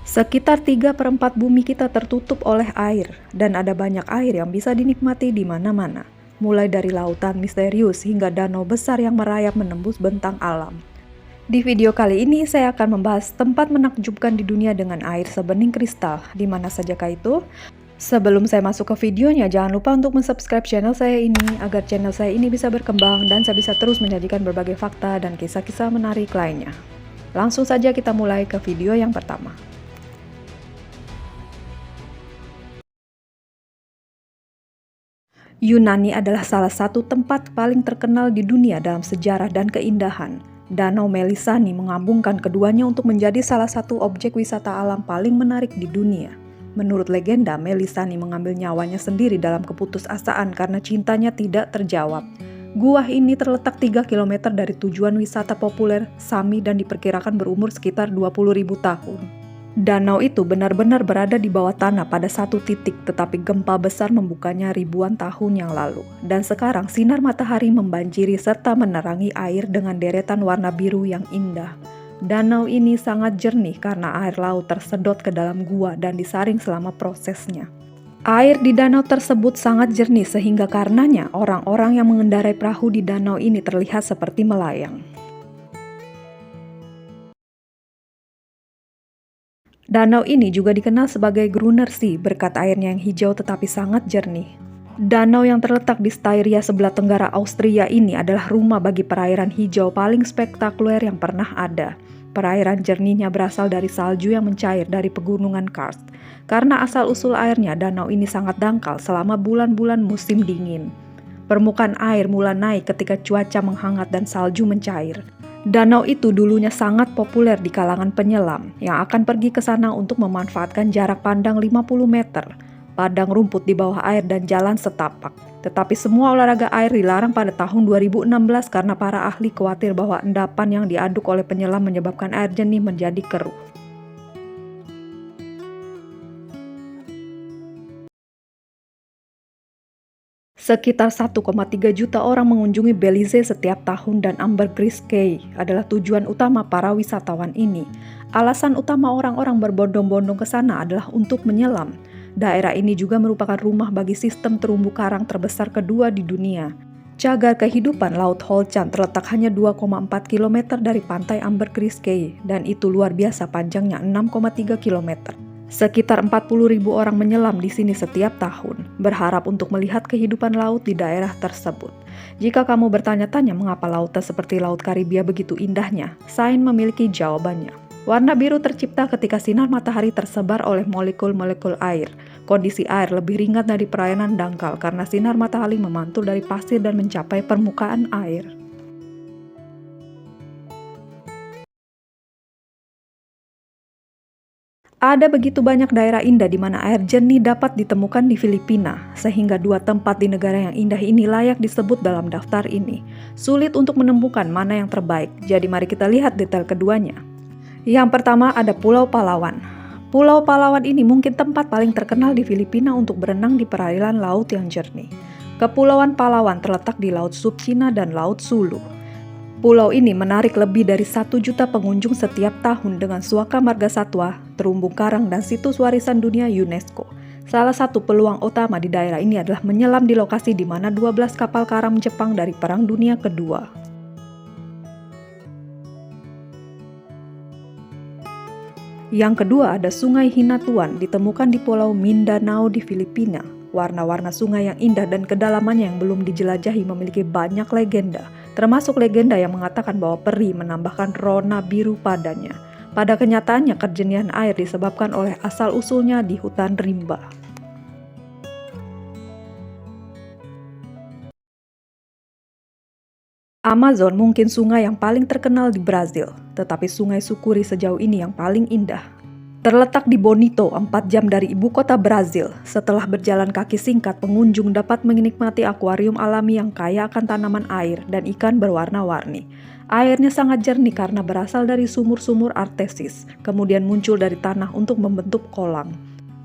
Sekitar 3/4 bumi kita tertutup oleh air, dan ada banyak air yang bisa dinikmati di mana-mana. Mulai dari lautan misterius hingga danau besar yang merayap menembus bentang alam. Di video kali ini saya akan membahas tempat menakjubkan di dunia dengan air sebening kristal, di mana sajakah itu? Sebelum saya masuk ke videonya, jangan lupa untuk subscribe channel saya ini, agar channel saya ini bisa berkembang dan saya bisa terus menyajikan berbagai fakta dan kisah-kisah menarik lainnya. Langsung saja kita mulai ke video yang pertama. Yunani adalah salah satu tempat paling terkenal di dunia dalam sejarah dan keindahan. Danau Melisani mengambungkan keduanya untuk menjadi salah satu objek wisata alam paling menarik di dunia. Menurut legenda, Melisani mengambil nyawanya sendiri dalam keputusasaan karena cintanya tidak terjawab. Gua ini terletak 3 km dari tujuan wisata populer Sami dan diperkirakan berumur sekitar 20.000 tahun. Danau itu benar-benar berada di bawah tanah pada satu titik, tetapi gempa besar membukanya ribuan tahun yang lalu. Dan sekarang sinar matahari membanjiri serta menerangi air dengan deretan warna biru yang indah. Danau ini sangat jernih karena air laut tersedot ke dalam gua dan disaring selama prosesnya. Air di danau tersebut sangat jernih sehingga karenanya orang-orang yang mengendarai perahu di danau ini terlihat seperti melayang. Danau ini juga dikenal sebagai Gruner Sea berkat airnya yang hijau tetapi sangat jernih. Danau yang terletak di Styria sebelah tenggara Austria ini adalah rumah bagi perairan hijau paling spektakuler yang pernah ada. Perairan jernihnya berasal dari salju yang mencair dari pegunungan karst. Karena asal-usul airnya, danau ini sangat dangkal selama bulan-bulan musim dingin. Permukaan air mulai naik ketika cuaca menghangat dan salju mencair. Danau itu dulunya sangat populer di kalangan penyelam yang akan pergi ke sana untuk memanfaatkan jarak pandang 50 meter, padang rumput di bawah air dan jalan setapak. Tetapi semua olahraga air dilarang pada tahun 2016 karena para ahli khawatir bahwa endapan yang diaduk oleh penyelam menyebabkan air jernih menjadi keruh. Sekitar 1,3 juta orang mengunjungi Belize setiap tahun dan Ambergris Caye adalah tujuan utama para wisatawan ini. Alasan utama orang-orang berbondong-bondong ke sana adalah untuk menyelam. Daerah ini juga merupakan rumah bagi sistem terumbu karang terbesar kedua di dunia. Cagar kehidupan Laut Holchan terletak hanya 2,4 km dari pantai Ambergris Caye dan itu luar biasa panjangnya 6,3 km. Sekitar 40.000 orang menyelam di sini setiap tahun, berharap untuk melihat kehidupan laut di daerah tersebut. Jika kamu bertanya-tanya mengapa lautnya seperti Laut Karibia begitu indahnya, sains memiliki jawabannya. Warna biru tercipta ketika sinar matahari tersebar oleh molekul-molekul air. Kondisi air lebih ringan dari perairan dangkal karena sinar matahari memantul dari pasir dan mencapai permukaan air. Ada begitu banyak daerah indah di mana air jernih dapat ditemukan di Filipina, sehingga dua tempat di negara yang indah ini layak disebut dalam daftar ini. Sulit untuk menemukan mana yang terbaik, jadi mari kita lihat detail keduanya. Yang pertama ada Pulau Palawan. Pulau Palawan ini mungkin tempat paling terkenal di Filipina untuk berenang di perairan laut yang jernih. Kepulauan Palawan terletak di Laut Sub Cina dan Laut Sulu. Pulau ini menarik lebih dari 1 juta pengunjung setiap tahun dengan suaka margasatwa, terumbu karang, dan situs warisan dunia UNESCO. Salah satu peluang utama di daerah ini adalah menyelam di lokasi di mana 12 kapal karam Jepang dari Perang Dunia Kedua. Yang kedua ada Sungai Hinatuan, ditemukan di Pulau Mindanao di Filipina. Warna-warna sungai yang indah dan kedalamannya yang belum dijelajahi memiliki banyak legenda, termasuk legenda yang mengatakan bahwa peri menambahkan rona biru padanya. Pada kenyataannya, kejernihan air disebabkan oleh asal-usulnya di hutan rimba. Amazon mungkin sungai yang paling terkenal di Brazil, tetapi sungai Sucuri sejauh ini yang paling indah. Terletak di Bonito, 4 jam dari ibu kota Brazil. Setelah berjalan kaki singkat, pengunjung dapat menikmati akuarium alami yang kaya akan tanaman air dan ikan berwarna-warni. Airnya sangat jernih karena berasal dari sumur-sumur artesis, kemudian muncul dari tanah untuk membentuk kolam.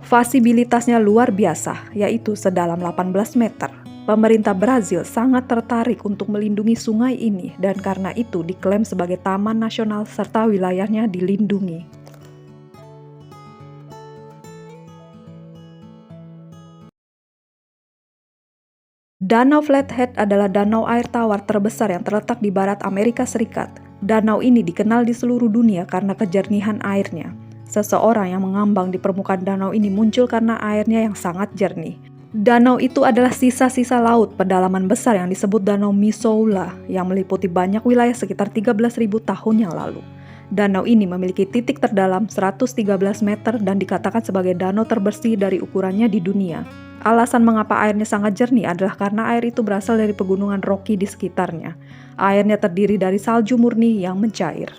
Fasilitasnya luar biasa, yaitu sedalam 18 meter. Pemerintah Brazil sangat tertarik untuk melindungi sungai ini dan karena itu diklaim sebagai taman nasional serta wilayahnya dilindungi. Danau Flathead adalah danau air tawar terbesar yang terletak di barat Amerika Serikat. Danau ini dikenal di seluruh dunia karena kejernihan airnya. Seseorang yang mengambang di permukaan danau ini muncul karena airnya yang sangat jernih. Danau itu adalah sisa-sisa laut pedalaman besar yang disebut Danau Missoula yang meliputi banyak wilayah sekitar 13.000 tahun yang lalu. Danau ini memiliki titik terdalam 113 meter dan dikatakan sebagai danau terbersih dari ukurannya di dunia. Alasan mengapa airnya sangat jernih adalah karena air itu berasal dari pegunungan Rocky di sekitarnya. Airnya terdiri dari salju murni yang mencair.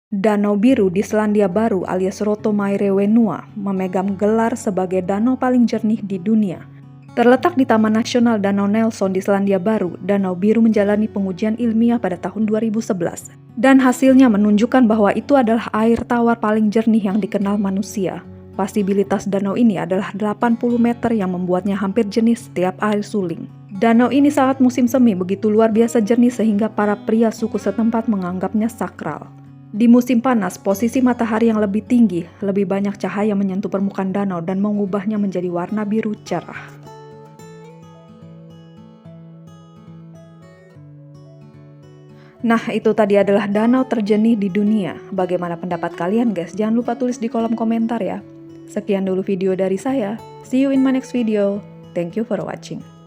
Danau Biru di Selandia Baru alias Rotomai-Rewenua memegang gelar sebagai danau paling jernih di dunia. Terletak di Taman Nasional Danau Nelson di Selandia Baru, Danau Biru menjalani pengujian ilmiah pada tahun 2011. Dan hasilnya menunjukkan bahwa itu adalah air tawar paling jernih yang dikenal manusia. Pasibilitas danau ini adalah 80 meter yang membuatnya hampir jernih setiap air suling. Danau ini sangat musim semi begitu luar biasa jernih sehingga para pria suku setempat menganggapnya sakral. Di musim panas, posisi matahari yang lebih tinggi, lebih banyak cahaya menyentuh permukaan danau dan mengubahnya menjadi warna biru cerah. Nah, itu tadi adalah danau terjernih di dunia. Bagaimana pendapat kalian, guys? Jangan lupa tulis di kolom komentar ya. Sekian dulu video dari saya. See you in my next video. Thank you for watching.